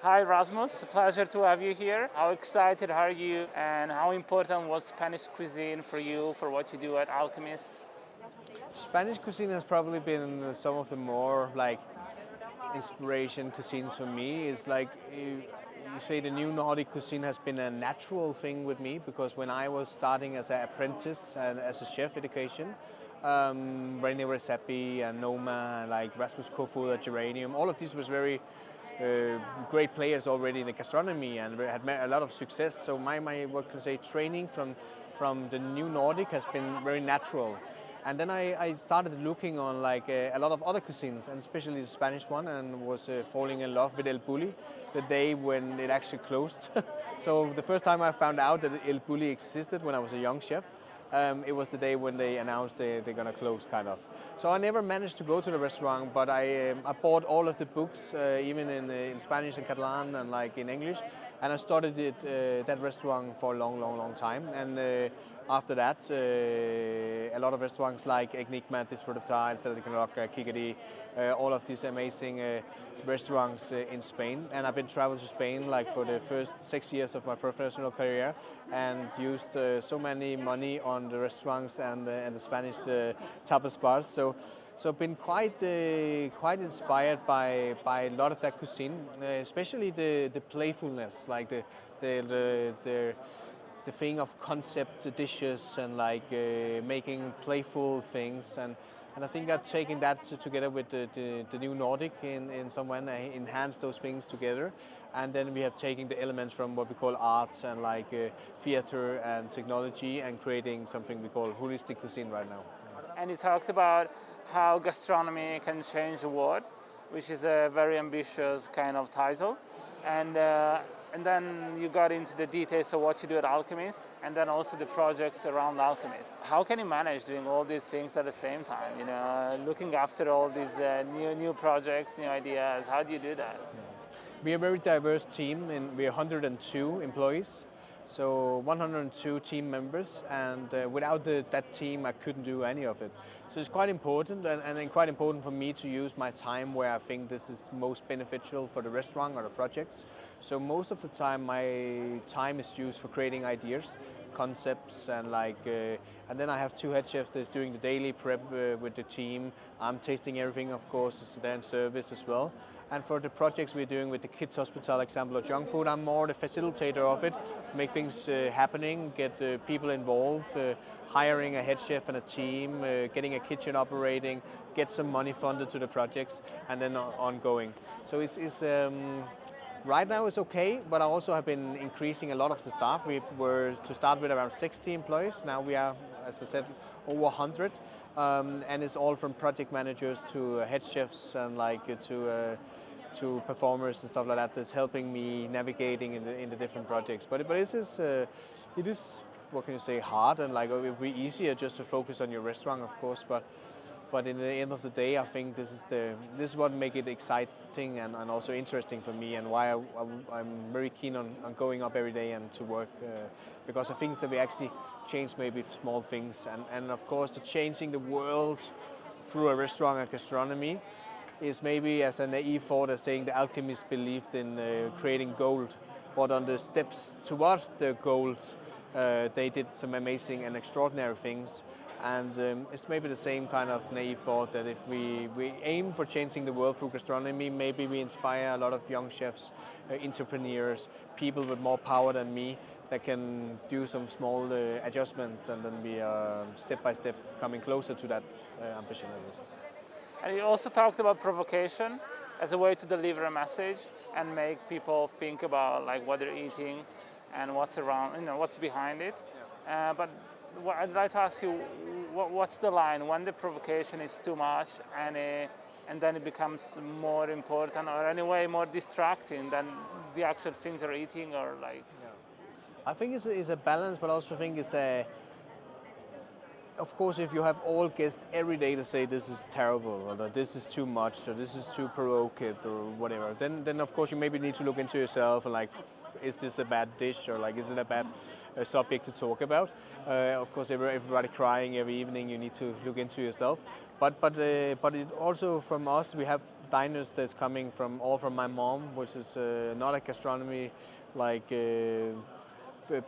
Hi Rasmus, it's a pleasure to have you here. How excited are you and how important was Spanish cuisine for you, for what you do at Alchemist? Spanish cuisine has probably been some of the more inspiration cuisines for me. It's like you say the new Nordic cuisine has been a natural thing with me because when I was starting as an apprentice and as a chef education, René Redzepi and Noma, like Rasmus Munk, Geranium, all of these was very great players already in the gastronomy and had met a lot of success. So my what can I say training from the new Nordic has been very natural. And then I started looking on a lot of other cuisines, and especially the Spanish one, and was falling in love with ElBulli the day when it actually closed. So the first time I found out that ElBulli existed when I was a young chef, it was the day when they announced they're going to close, kind of. So I never managed to go to the restaurant, but I bought all of the books, even in Spanish and Catalan and in English, and I studied that restaurant for a long time. And after that, a lot of restaurants like Enigma, Disfrutar, Roca, Kikadi, all of these amazing restaurants in Spain. And I've been traveling to Spain for the first 6 years of my professional career, and used so many money on the restaurants and the Spanish tapas bars. So I've been quite inspired by a lot of that cuisine, especially the playfulness, the thing of concept dishes and making playful things, and I think I've taken that together with the new Nordic in some way, enhanced those things together, and then we have taken the elements from what we call arts and theater and technology, and creating something we call holistic cuisine right now. And you talked about how gastronomy can change the world, which is a very ambitious kind of title, and then you got into the details of what you do at Alchemist, and then also the projects around Alchemist. How can you manage doing all these things at the same time? Looking after all these new projects, new ideas. How do you do that? We're a very diverse team, and we're 102 employees. So 102 team members, and without that team I couldn't do any of it. So it's quite important, and quite important for me to use my time where I think this is most beneficial for the restaurant or the projects. So most of the time my time is used for creating ideas, concepts, and and then I have two head chefs that's doing the daily prep with the team. I'm tasting everything, of course, it's there in service as well. And for the projects we're doing with the Kids Hospital example of junk food, I'm more the facilitator of it, make things happening, get people involved, hiring a head chef and a team, getting a kitchen operating, get some money funded to the projects, and then ongoing. So it's right now it's okay, but I also have been increasing a lot of the staff. We were to start with around 60 employees. Now we are, as I said, over 100, and it's all from project managers to head chefs and to performers and stuff like that. That's helping me navigating in the different projects. But it is what can you say, hard, and it would be easier just to focus on your restaurant, of course. But in the end of the day, I think this is what makes it exciting and also interesting for me, and why I'm very keen on going up every day and to work, because I think that we actually change maybe small things, and of course the changing the world through a restaurant and gastronomy is maybe as a naive thought as saying the alchemists believed in creating gold, but on the steps towards the gold they did some amazing and extraordinary things. And it's maybe the same kind of naive thought that if we aim for changing the world through gastronomy, maybe we inspire a lot of young chefs, entrepreneurs, people with more power than me that can do some small adjustments, and then be step by step coming closer to that ambition, I guess. And you also talked about provocation as a way to deliver a message and make people think about what they're eating and what's around, what's behind it. But I'd like to ask you, what's the line when the provocation is too much and then it becomes more important, or anyway more distracting than the actual things you're eating, or Yeah. I think it's a balance, but I also think it's of course, if you have all guests every day to say this is terrible, or that this is too much, or this is too provocative, or whatever, then of course you maybe need to look into yourself and is this a bad dish, or is it a bad subject to talk about? Of course, everybody crying every evening, you need to look into yourself. But it also from us, we have diners that's coming from all from my mom, which is not a gastronomy like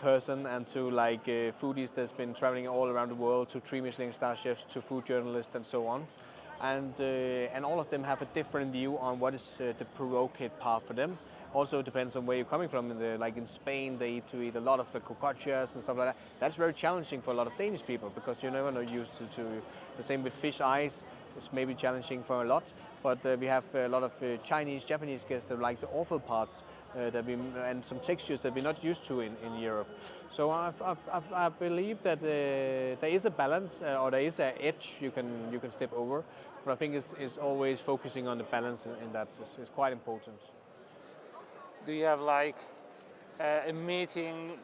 person, and to like foodies that's been traveling all around the world, to 3 Michelin star chefs, to food journalists, and so on. And all of them have a different view on what is the provocative part for them. Also depends on where you're coming from. Like in Spain, they eat a lot of the cocachas and stuff like that. That's very challenging for a lot of Danish people because you're never used to the same with fish eyes. It's maybe challenging for a lot, but we have a lot of Chinese, Japanese guests that like the awful parts and some textures that we're not used to in Europe. So I believe that there is a balance or there is an edge you can step over, but I think it's always focusing on the balance in that is quite important. Do you have like a meeting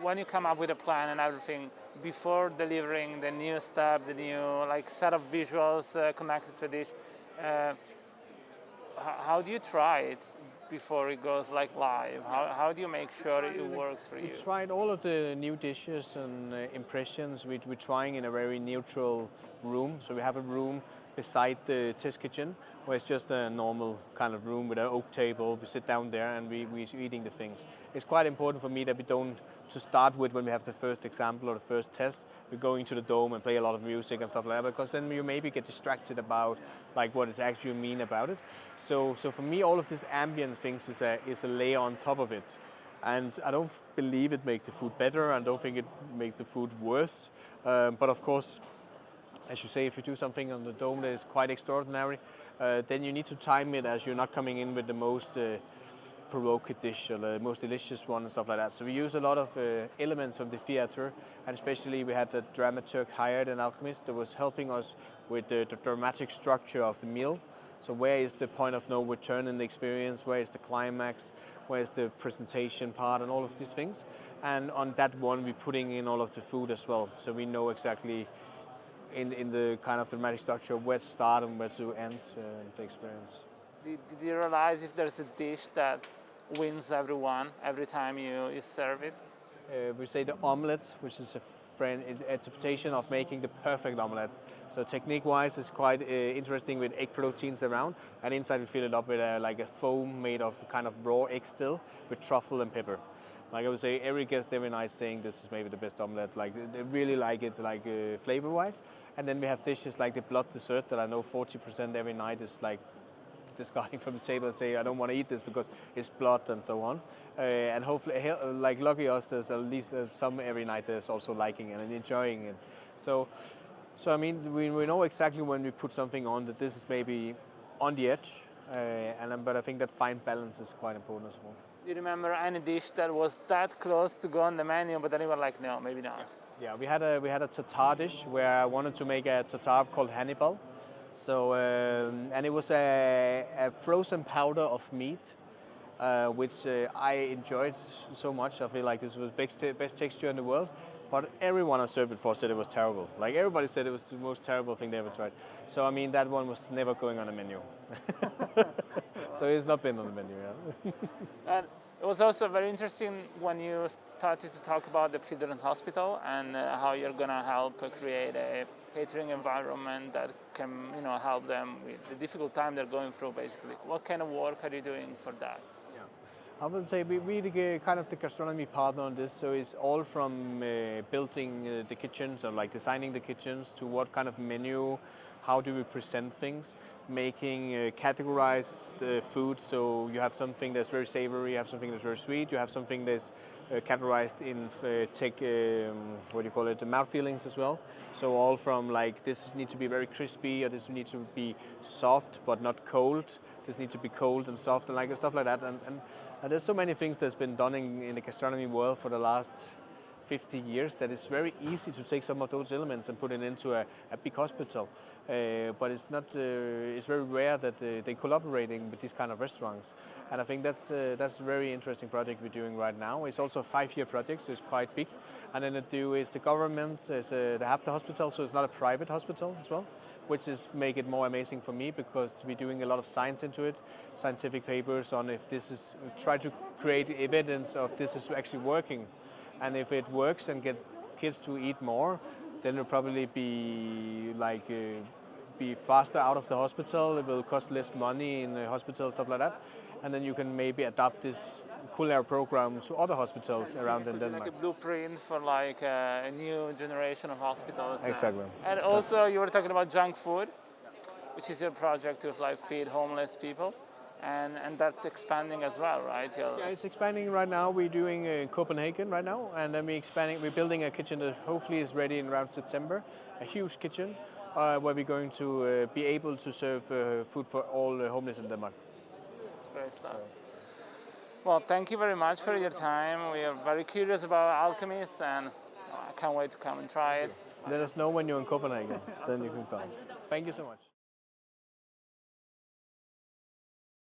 when you come up with a plan and everything before delivering the new step, the new like set of visuals connected to dish? How do you try it before it goes like live? How do you make sure it works for you? We tried all of the new dishes and impressions. We're trying in a very neutral room. So we have a room beside the test kitchen where it's just a normal kind of room with an oak table. We sit down there and we're eating the things. It's quite important for me that we don't, to start with when we have the first example or the first test, we go into the dome and play a lot of music and stuff like that, because then you maybe get distracted about like what it actually mean about it. So for me, all of these ambient things is a layer on top of it. And I don't believe it makes the food better. I don't think it makes the food worse. But of course, as you say, if you do something on the dome that is quite extraordinary, then you need to time it as you're not coming in with the most provocative dish or the most delicious one and stuff like that. So we use a lot of elements from the theater, and especially we had a dramaturg hired in Alchemist that was helping us with the dramatic structure of the meal. So where is the point of no return in the experience, where is the climax, where is the presentation part and all of these things. And on that one we're putting in all of the food as well, so we know exactly in the kind of dramatic structure where to start and where to end the experience. Did you realize if there's a dish that wins everyone every time you serve it? We say the omelette, which is it's a presentation of making the perfect omelette. So technique-wise, it's quite interesting with egg proteins around, and inside we fill it up with like a foam made of kind of raw egg still with truffle and pepper. Like I would say, every guest every night saying this is maybe the best omelette. Like they really like it, like flavor-wise. And then we have dishes like the blood dessert that I know 40% every night is like discarding from the table and say I don't want to eat this because it's blood and so on. And hopefully, like lucky us, there's at least some every night that's also liking it and enjoying it. So I mean, we know exactly when we put something on that this is maybe on the edge. But I think that fine balance is quite important as well. Do you remember any dish that was that close to go on the menu, but then you were like, no, maybe not? Yeah, we had a tartare dish where I wanted to make a tartare called Hannibal. So and it was a frozen powder of meat, which I enjoyed so much. I feel like this was the best texture in the world. But everyone I served it for said it was terrible. Like everybody said it was the most terrible thing they ever tried. So I mean that one was never going on the menu. So it's not been on the menu. Yeah. And it was also very interesting when you started to talk about the children's hospital and how you're gonna help create a catering environment that can, help them with the difficult time they're going through. Basically, what kind of work are you doing for that? I would say we're the kind of the gastronomy partner on this, so it's all from building the kitchens or like designing the kitchens to what kind of menu, how do we present things, making categorized food, so you have something that's very savory, you have something that's very sweet, you have something that's categorized in the mouth feelings as well. So all from like this needs to be very crispy, or this needs to be soft but not cold, this needs to be cold and soft and like stuff like that. And there's so many things that's been done in the gastronomy world for the last 50 years that it's very easy to take some of those elements and put it into a big hospital. But it's not. It's very rare that they're collaborating with these kind of restaurants. And I think that's a very interesting project we're doing right now. It's also a 5-year project, so it's quite big. And then the government, they have the hospital, so it's not a private hospital as well, which is make it more amazing for me because we're doing a lot of science into it, scientific papers on if this is, try to create evidence of this is actually working. And if it works and get kids to eat more, then it'll probably be like be faster out of the hospital. It will cost less money in the hospital, stuff like that. And then you can maybe adapt this culinary program to other hospitals around in Denmark. Like a blueprint for like a new generation of hospitals. Exactly. And also you were talking about junk food, which is your project to like feed homeless people. And that's expanding as well, right? Yeah, it's expanding right now. We're doing in Copenhagen right now, and then we're building a kitchen that hopefully is ready in around September. A huge kitchen where we're going to be able to serve food for all the homeless in Denmark. That's great stuff. Well, thank you very much for your time. We are very curious about Alchemist, and I can't wait to come and try it. Let us know when you're in Copenhagen, then you can come. Thank you so much.